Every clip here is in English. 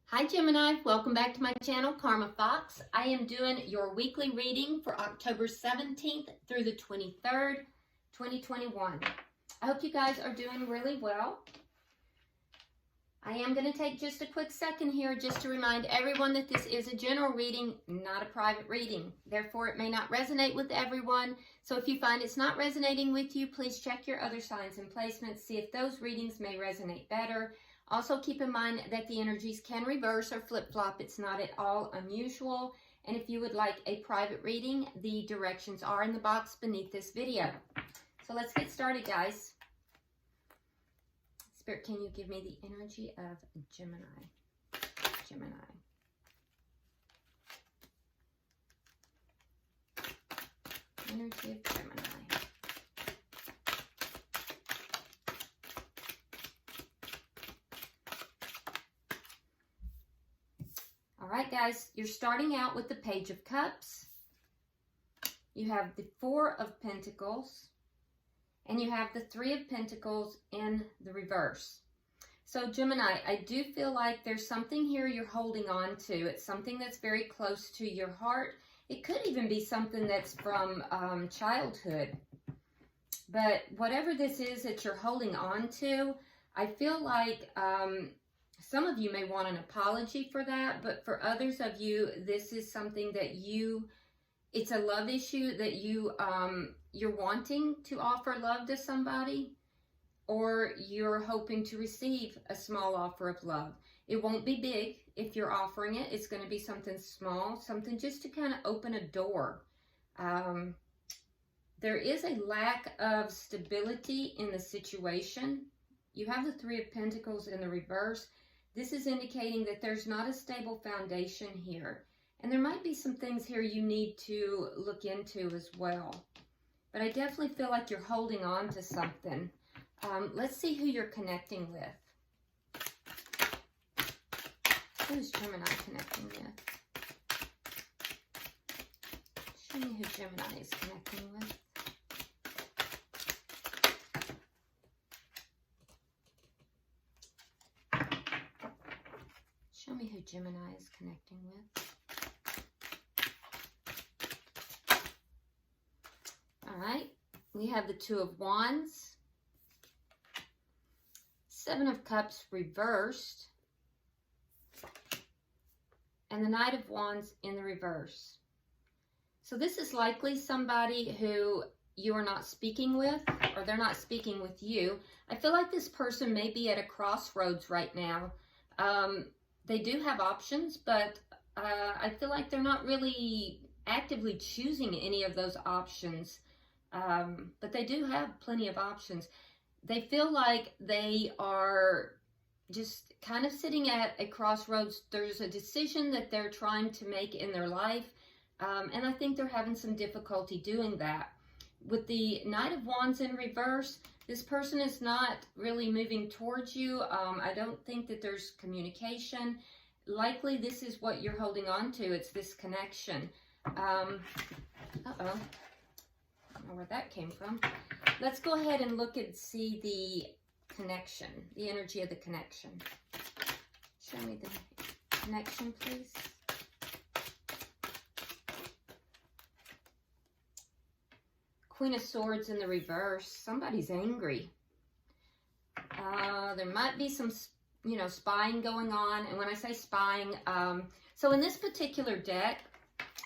Hi Gemini, welcome back to my channel, Karma Fox. I am doing your weekly reading for October 17th through the 23rd, 2021. I hope you guys are doing really well. I am going to take just a quick second here just to remind everyone that this is a general reading, not a private reading. Therefore, it may not resonate with everyone. So if you find it's not resonating with you, please check your other signs and placements, see if those readings may resonate better. Also, keep in mind that the energies can reverse or flip-flop. It's not at all unusual. And if you would like a private reading, the directions are in the box beneath this video. So let's get started, guys. Spirit, can you give me the energy of Gemini? Gemini. Energy of Gemini. All right, guys, you're starting out with the Page of Cups. You have the Four of Pentacles, and you have the Three of Pentacles in the reverse. So, Gemini, I do feel like there's something here you're holding on to. It's something that's very close to your heart. It could even be something that's from childhood. But whatever this is that you're holding on to, I feel like some of you may want an apology for that, but for others of you, this is something that it's a love issue that you're wanting to offer love to somebody, or you're hoping to receive a small offer of love. It won't be big if you're offering it. It's going to be something small, something just to kind of open a door. There is a lack of stability in the situation. You have the Three of Pentacles in the reverse. This is indicating that there's not a stable foundation here. And there might be some things here you need to look into as well. But I definitely feel like you're holding on to something. Let's see who you're connecting with. Who's Gemini connecting with? Show me who Gemini is connecting with. Show me who Gemini is connecting with. All right, we have the Two of Wands, Seven of Cups reversed, and the Knight of Wands in the reverse. So this is likely somebody who you are not speaking with, or they're not speaking with you. I feel like this person may be at a crossroads right now. They do have options, but I feel like they're not really actively choosing any of those options. But they do have plenty of options. They feel like they are just kind of sitting at a crossroads. There's a decision that they're trying to make in their life, and I think they're having some difficulty doing that. With the Knight of Wands in reverse, this person is not really moving towards you. I don't think that there's communication. Likely this is what you're holding on to. It's this connection. Uh-oh. I don't know where that came from. Let's go ahead and look and see the connection, the energy of the connection. Show me the connection, please. Queen of Swords in the reverse. Somebody's angry. There might be some, spying going on. And when I say spying, so in this particular deck,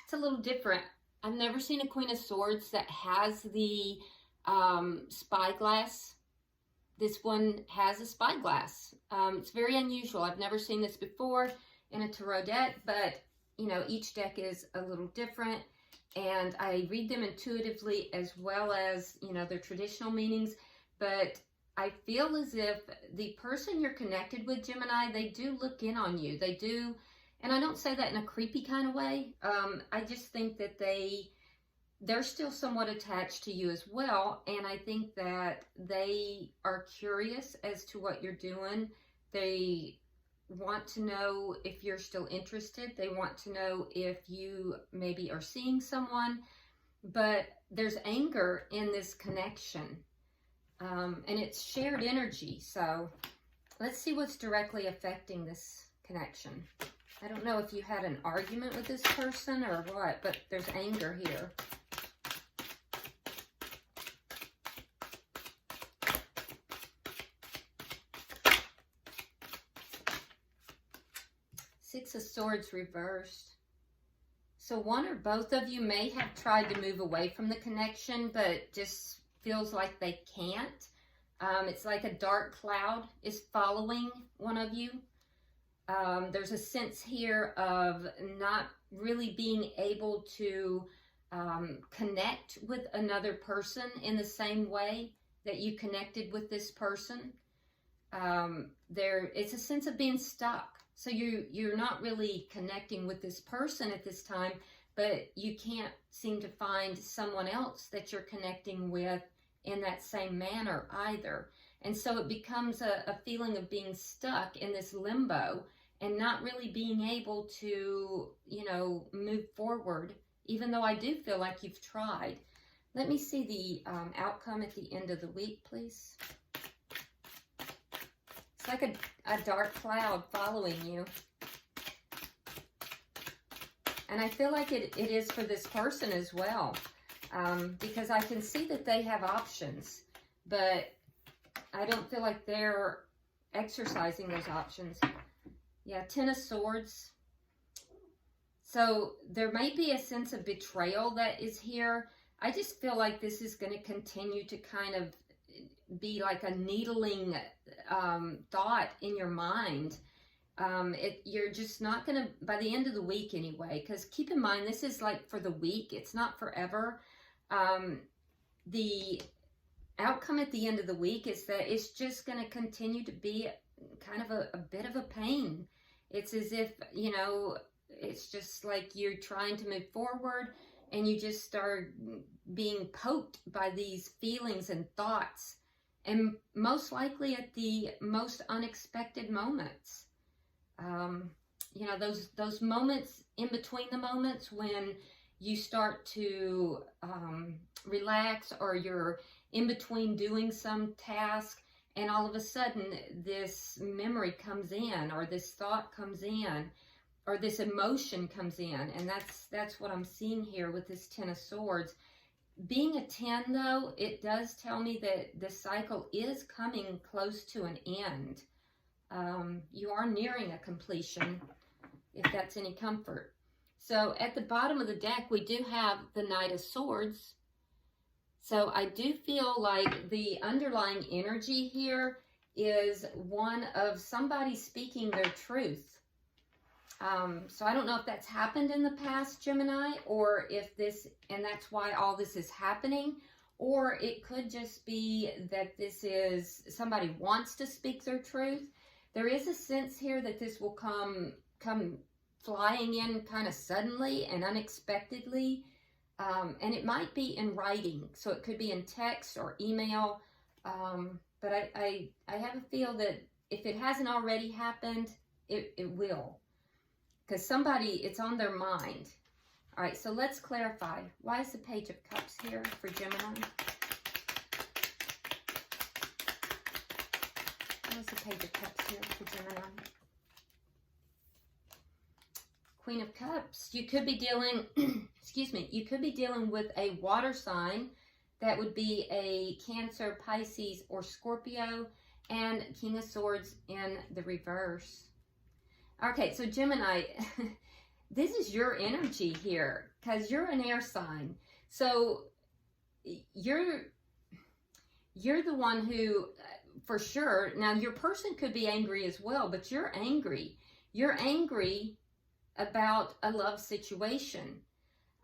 it's a little different. I've never seen a Queen of Swords that has the spyglass. This one has a spyglass. It's very unusual. I've never seen this before in a tarot deck, but, each deck is a little different. And I read them intuitively as well as, their traditional meanings. But I feel as if the person you're connected with, Gemini, they do look in on you. They do. And I don't say that in a creepy kind of way. I just think that they're still somewhat attached to you as well. And I think that they are curious as to what you're doing. They want to know if you're still interested. They want to know if you maybe are seeing someone. But there's anger in this connection. And it's shared energy. So let's see what's directly affecting this connection. I don't know if you had an argument with this person or what, but there's anger here. Six of Swords reversed. So one or both of you may have tried to move away from the connection, but just feels like they can't. It's like a dark cloud is following one of you. There's a sense here of not really being able to connect with another person in the same way that you connected with this person. It's a sense of being stuck. So you're not really connecting with this person at this time, but you can't seem to find someone else that you're connecting with in that same manner either. And so it becomes a feeling of being stuck in this limbo and not really being able to, you know, move forward, even though I do feel like you've tried. Let me see the outcome at the end of the week, please. It's like a dark cloud following you. And I feel like it is for this person as well. Because I can see that they have options, but I don't feel like they're exercising those options. Yeah, Ten of Swords. So there may be a sense of betrayal that is here. I just feel like this is going to continue to kind of be like a needling thought in your mind. You're just not going to, by the end of the week anyway, because keep in mind, this is like for the week. It's not forever. The outcome at the end of the week is that it's just going to continue to be kind of a bit of a pain. It's as if, you know, it's just like you're trying to move forward and you just start being poked by these feelings and thoughts, and most likely at the most unexpected moments. You know, those moments in between the moments when you start to relax, or you're in between doing some task, and all of a sudden this memory comes in, or this thought comes in, or this emotion comes in. And that's what I'm seeing here with this Ten of Swords. Being a 10, though, it does tell me that the cycle is coming close to an end. You are nearing a completion, if that's any comfort. So at the bottom of the deck, we do have the Knight of Swords. So I do feel like the underlying energy here is one of somebody speaking their truth. So I don't know if that's happened in the past, Gemini, or if and that's why all this is happening, or it could just be that this is somebody wants to speak their truth. There is a sense here that this will come flying in kind of suddenly and unexpectedly. And it might be in writing, so it could be in text or email. But I have a feel that if it hasn't already happened, it will. Because it's on their mind. All right, so let's clarify. Why is the Page of Cups here for Gemini? Why is the Page of Cups here for Gemini? Queen of Cups. You could be dealing, excuse me, you could be dealing with a water sign. That would be a Cancer, Pisces, or Scorpio. And King of Swords in the reverse. Okay, so Gemini, this is your energy here, because you're an air sign. So you're the one who, for sure, now your person could be angry as well, but you're angry. You're angry about a love situation.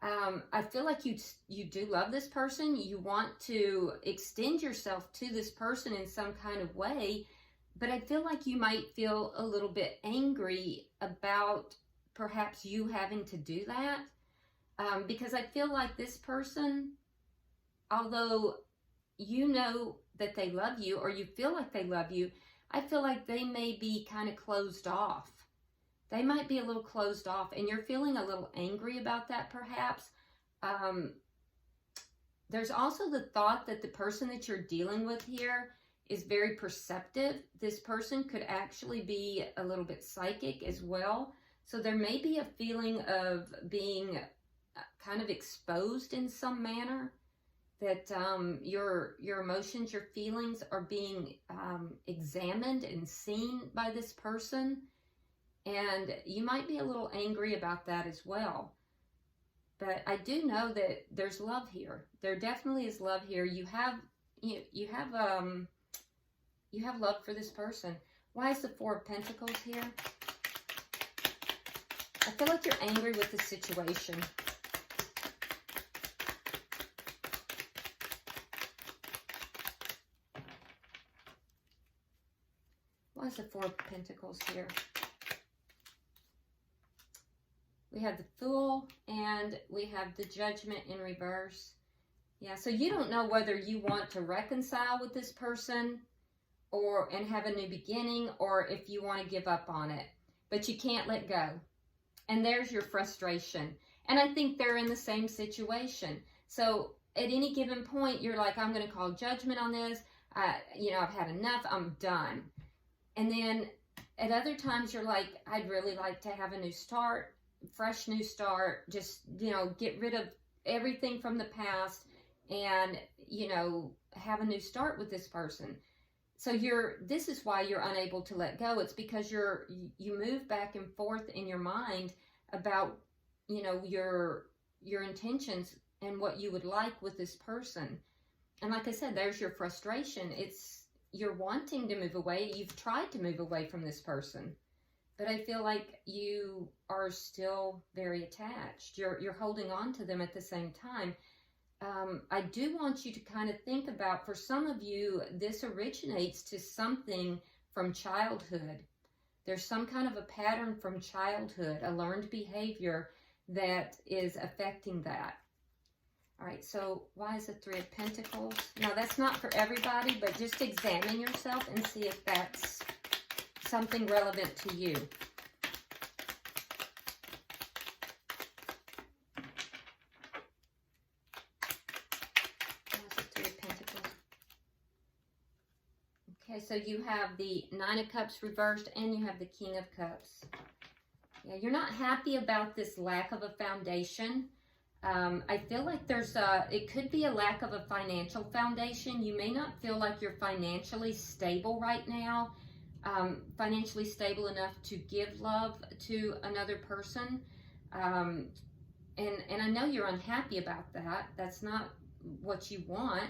I feel like you do love this person. You want to extend yourself to this person in some kind of way, but I feel like you might feel a little bit angry about perhaps you having to do that. Because I feel like this person, although you know that they love you, or you feel like they love you, I feel like they may be kind of closed off. They might be a little closed off, and you're feeling a little angry about that perhaps. There's also the thought that the person that you're dealing with here is very perceptive. This person could actually be a little bit psychic as well. So there may be a feeling of being kind of exposed in some manner, that your emotions, your feelings are being examined and seen by this person. And you might be a little angry about that as well. But I do know that there's love here. There definitely is love here. You have love for this person. Why is the Four of Pentacles here? I feel like you're angry with the situation. Why is the Four of Pentacles here? We have the Fool and we have the Judgment in reverse. Yeah, so you don't know whether you want to reconcile with this person and have a new beginning, or if you want to give up on it. But you can't let go. And there's your frustration. And I think they're in the same situation. So at any given point, you're like, I'm going to call judgment on this. I've had enough. I'm done. And then at other times, you're like, I'd really like to have a new start. Fresh new start, just get rid of everything from the past and have a new start with this person. So this is why you're unable to let go. It's because you move back and forth in your mind about your intentions and what you would like with this person. And like I said, there's your frustration. You're wanting to move away. You've tried to move away from this person. But I feel like you are still very attached. You're holding on to them at the same time. I do want you to kind of think about, for some of you, this originates to something from childhood. There's some kind of a pattern from childhood, a learned behavior that is affecting that. All right, so why is the Three of Pentacles? Now, that's not for everybody, but just examine yourself and see if that's something relevant to you. Where's the Three of Pentacles? Okay, so you have the Nine of Cups reversed and you have the King of Cups. Yeah, you're not happy about this lack of a foundation. I feel like it could be a lack of a financial foundation. You may not feel like you're financially stable right now. Financially stable enough to give love to another person. And I know you're unhappy about that. That's not what you want.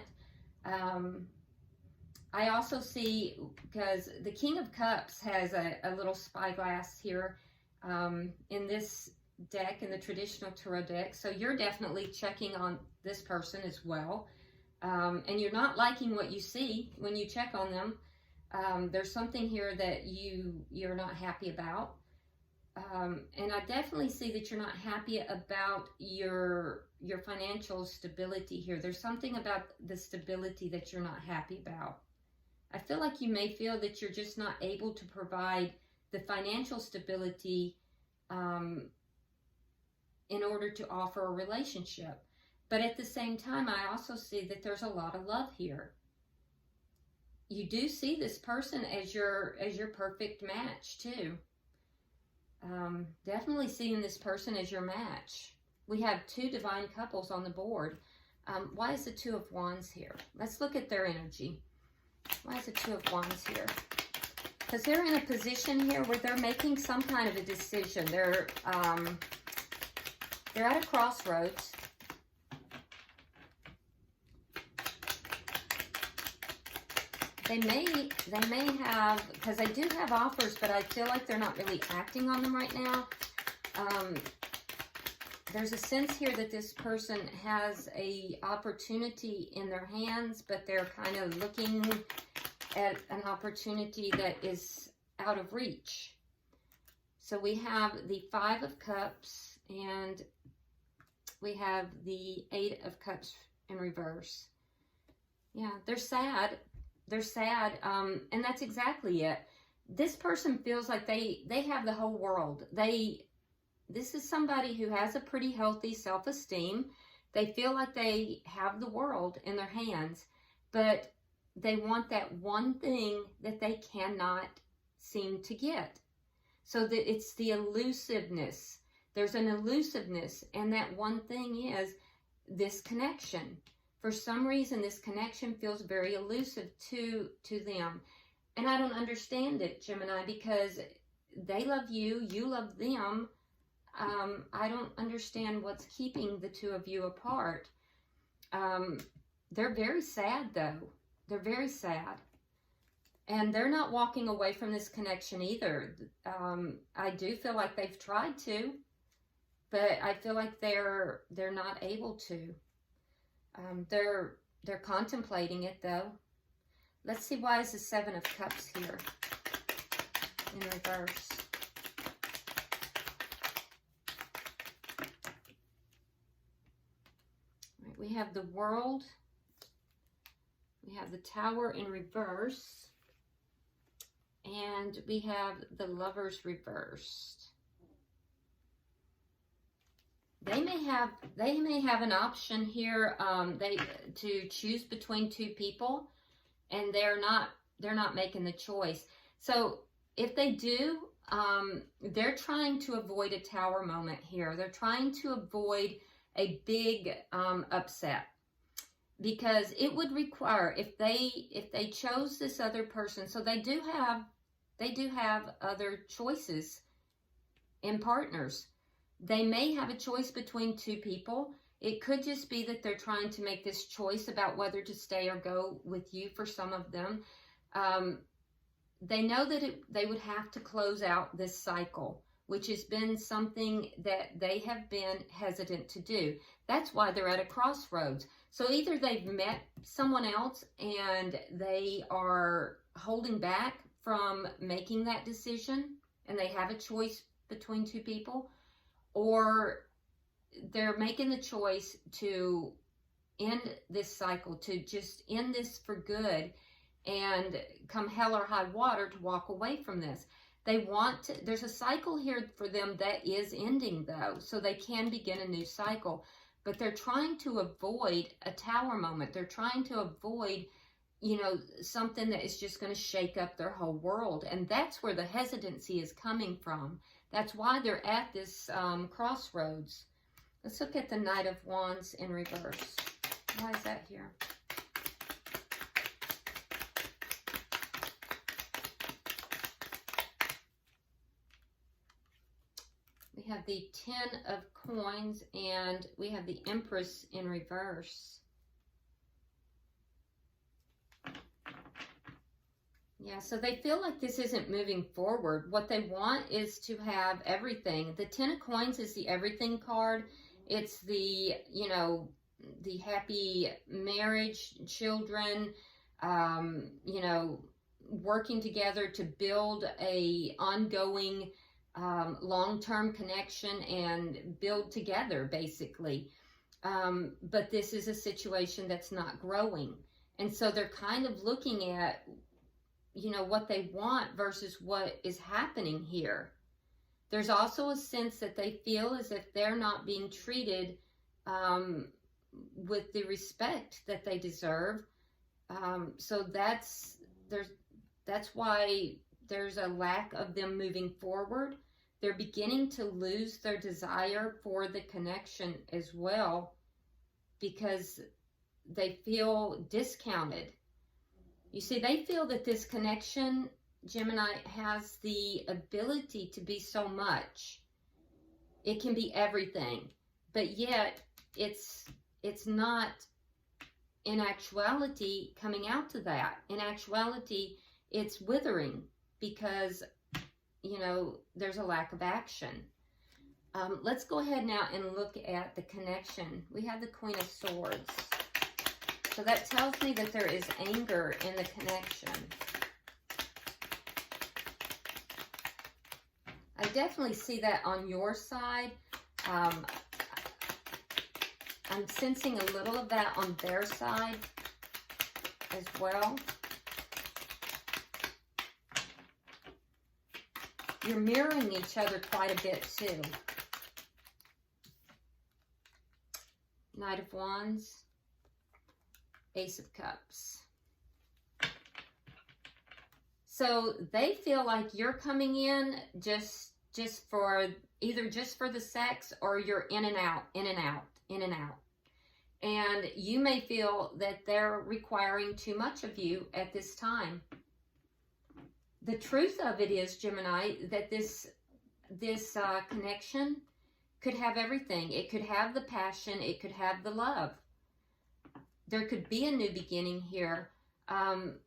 I also see, because the King of Cups has a little spyglass here in this deck, in the traditional tarot deck. So you're definitely checking on this person as well. And you're not liking what you see when you check on them. There's something here that you're not happy about. And I definitely see that you're not happy about your financial stability here. There's something about the stability that you're not happy about. I feel like you may feel that you're just not able to provide the financial stability in order to offer a relationship. But at the same time, I also see that there's a lot of love here. You do see this person as your perfect match too. Definitely seeing this person as your match. We have two divine couples on the board. Why is the Two of Wands here? Let's look at their energy. Why is the Two of Wands here? Because they're in a position here where they're making some kind of a decision. They're at a crossroads. They may have, because they do have offers, but I feel like they're not really acting on them right now. There's a sense here that this person has a opportunity in their hands, but they're kind of looking at an opportunity that is out of reach. So we have the Five of Cups and we have the Eight of Cups in reverse. Yeah, they're sad. They're sad, and that's exactly it. This person feels like they have the whole world. This is somebody who has a pretty healthy self-esteem. They feel like they have the world in their hands, but they want that one thing that they cannot seem to get. So that it's the elusiveness. There's an elusiveness, and that one thing is this connection. For some reason, this connection feels very elusive to them. And I don't understand it, Gemini, because they love you, you love them. I don't understand what's keeping the two of you apart. They're very sad, though. They're very sad. And they're not walking away from this connection either. I do feel like they've tried to, but I feel like they're not able to. They're contemplating it, though. Let's see, why is the Seven of Cups here in reverse? All right, we have the World. We have the Tower in reverse. And we have the Lovers reversed. They may have an option here to choose between two people, and they're not making the choice. So if they do, they're trying to avoid a Tower moment here. They're trying to avoid a big upset, because it would require, if they chose this other person, so they do have other choices in partners. They may have a choice between two people. It could just be that they're trying to make this choice about whether to stay or go with you for some of them. They know that they would have to close out this cycle, which has been something that they have been hesitant to do. That's why they're at a crossroads. So either they've met someone else and they are holding back from making that decision, and they have a choice between two people, or they're making the choice to end this cycle, to just end this for good, and come hell or high water to walk away from this. They want to, there's a cycle here for them that is ending, though, so they can begin a new cycle. But they're trying to avoid a Tower moment. They're trying to avoid, you know, something that is just going to shake up their whole world. And that's where the hesitancy is coming from. That's why they're at this crossroads. Let's look at the Knight of Wands in reverse. Why is that here? We have the Ten of Coins, and we have the Empress in reverse. Yeah, so they feel like this isn't moving forward. What they want is to have everything. The Ten of Coins is the everything card. It's the, you know, the happy marriage, children, you know, working together to build a ongoing long-term connection and build together, basically. But this is a situation that's not growing. And so they're kind of looking at, you know, what they want versus what is happening here. There's also a sense that they feel as if they're not being treated with the respect that they deserve. So that's why there's a lack of them moving forward. They're beginning to lose their desire for the connection as well, because they feel discounted. You see, they feel that this connection, Gemini, has the ability to be so much. It can be everything, but yet it's not in actuality coming out to that. In actuality, it's withering because, you know, there's a lack of action. Let's go ahead now and look at the connection. We have the Queen of Swords. So that tells me that there is anger in the connection. I definitely see that on your side. I'm sensing a little of that on their side as well. You're mirroring each other quite a bit too. Knight of Wands, Ace of Cups. So they feel like you're coming in just for either just for the sex, or you're in and out, in and out, in and out. And you may feel that they're requiring too much of you at this time. The truth of it is, Gemini, that this connection could have everything. It could have the passion. It could have the love. There could be a new beginning here.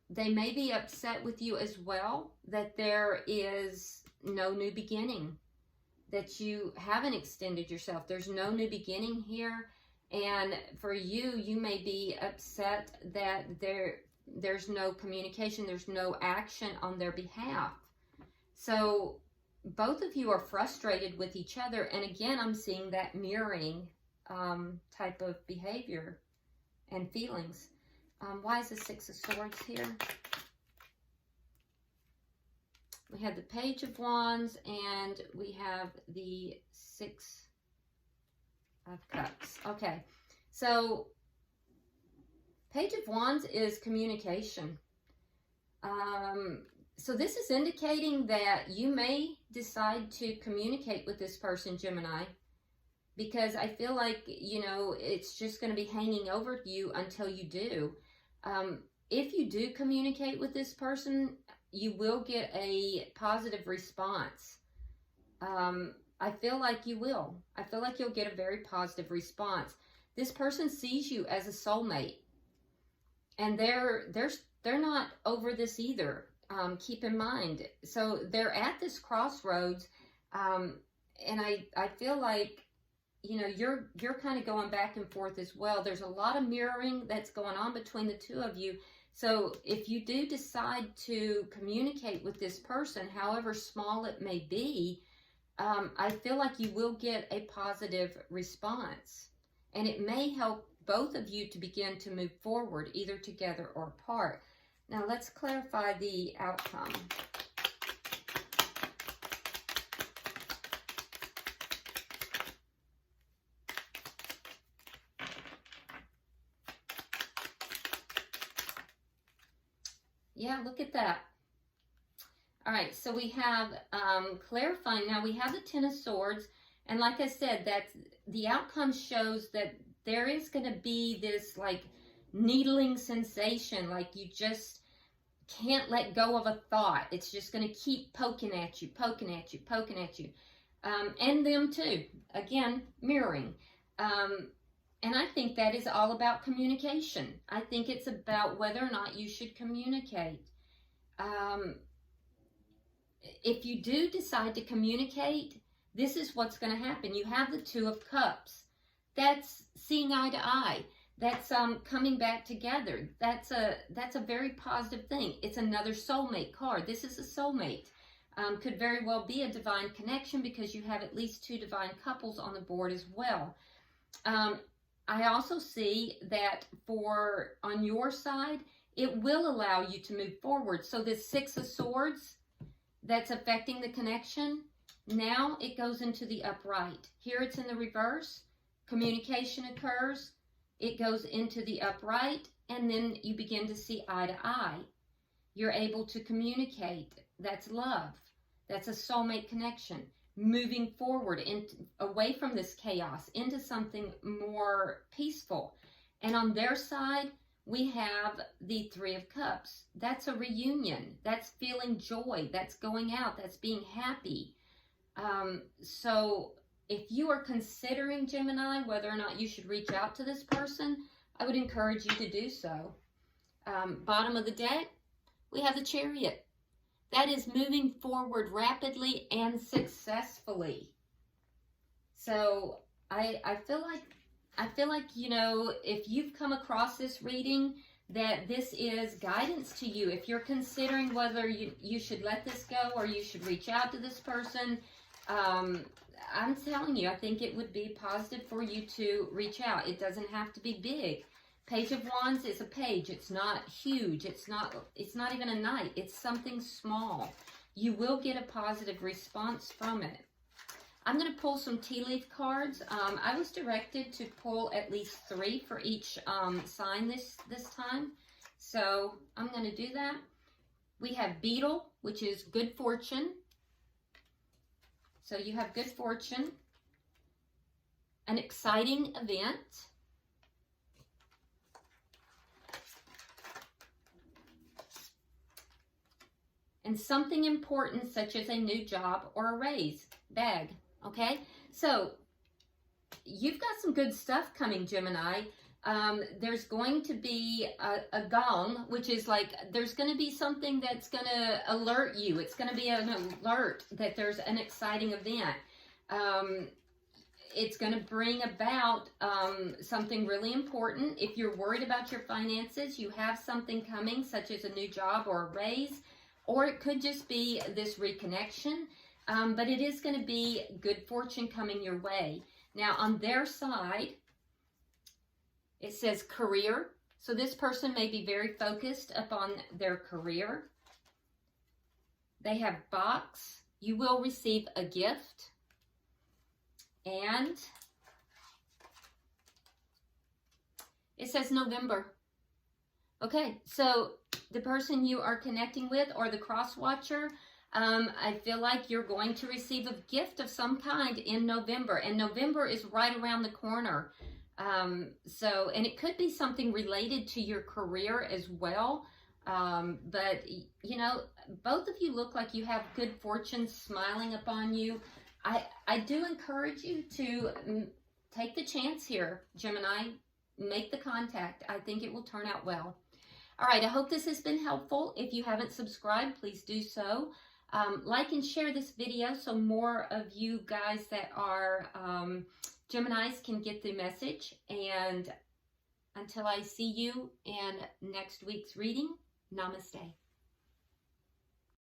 They may be upset with you as well that there is no new beginning, that you haven't extended yourself. There's no new beginning here. And for you, you may be upset that there's no communication, there's no action on their behalf. So both of you are frustrated with each other. And again, I'm seeing that mirroring type of behavior and feelings. Why is the Six of Swords here? We have the Page of Wands, and we have the Six of Cups. Okay, so Page of Wands is communication. So this is indicating that you may decide to communicate with this person, Gemini, because I feel like, you know, it's just going to be hanging over you until you do. If you do communicate with this person, you will get a positive response. I feel like you will. I feel like you'll get a very positive response. This person sees you as a soulmate, and they're not over this either. Keep in mind. So they're at this crossroads, and I feel like, you know, you're kind of going back and forth as well. There's a lot of mirroring that's going on between the two of you. So if you do decide to communicate with this person, however small it may be, I feel like you will get a positive response, and it may help both of you to begin to move forward, either together or apart. Now let's clarify the outcome. Yeah, look at that. All right, so we have clarifying. Now we have the Ten of Swords, and like I said, that's the outcome shows that there is going to be this like needling sensation, like you just can't let go of a thought. It's just going to keep poking at you, poking at you, poking at you, and them too. Again, mirroring. And I think that is all about communication. I think it's about whether or not you should communicate. If you do decide to communicate, this is what's going to happen. You have the Two of Cups. That's seeing eye to eye. That's coming back together. That's a very positive thing. It's another soulmate card. This is a soulmate. Could very well be a divine connection, because you have at least two divine couples on the board as well. I also see that on your side, it will allow you to move forward. So this Six of Swords that's affecting the connection, now it goes into the upright. Here it's in the reverse. Communication occurs. It goes into the upright, and then you begin to see eye to eye. You're able to communicate. That's love. That's a soulmate connection. Moving forward away from this chaos into something more peaceful. And on their side, we have the Three of Cups. That's a reunion. That's feeling joy. That's going out. That's being happy. So if you are considering, Gemini, whether or not you should reach out to this person, I would encourage you to do so. Bottom of the deck, we have the Chariot. That is moving forward rapidly and successfully. So I feel like, you know, if you've come across this reading, that this is guidance to you. If you're considering whether you should let this go or you should reach out to this person, I'm telling you, I think it would be positive for you to reach out. It doesn't have to be big. Page of Wands is a page. It's not huge. It's not even a knight. It's something small. You will get a positive response from it. I'm going to pull some tea leaf cards. I was directed to pull at least 3 for each sign this time. So I'm going to do that. We have beetle, which is good fortune. So you have good fortune, an exciting event, and something important such as a new job or a raise, bag, okay? So you've got some good stuff coming, Gemini. There's going to be a gong, which is like, there's going to be something that's going to alert you. It's going to be an alert that there's an exciting event. It's going to bring about something really important. If you're worried about your finances, you have something coming, such as a new job or a raise, or it could just be this reconnection. But it is going to be good fortune coming your way. Now, on their side, it says career. So this person may be very focused upon their career. They have box. You will receive a gift. And it says November. Okay, so the person you are connecting with or the cross watcher, I feel like you're going to receive a gift of some kind in November. And November is right around the corner. And it could be something related to your career as well. But, you know, both of you look like you have good fortune smiling upon you. I do encourage you to take the chance here, Gemini. Make the contact. I think it will turn out well. All right, I hope this has been helpful. If you haven't subscribed, please do so. Like and share this video so more of you guys that are Geminis can get the message. And until I see you in next week's reading, namaste.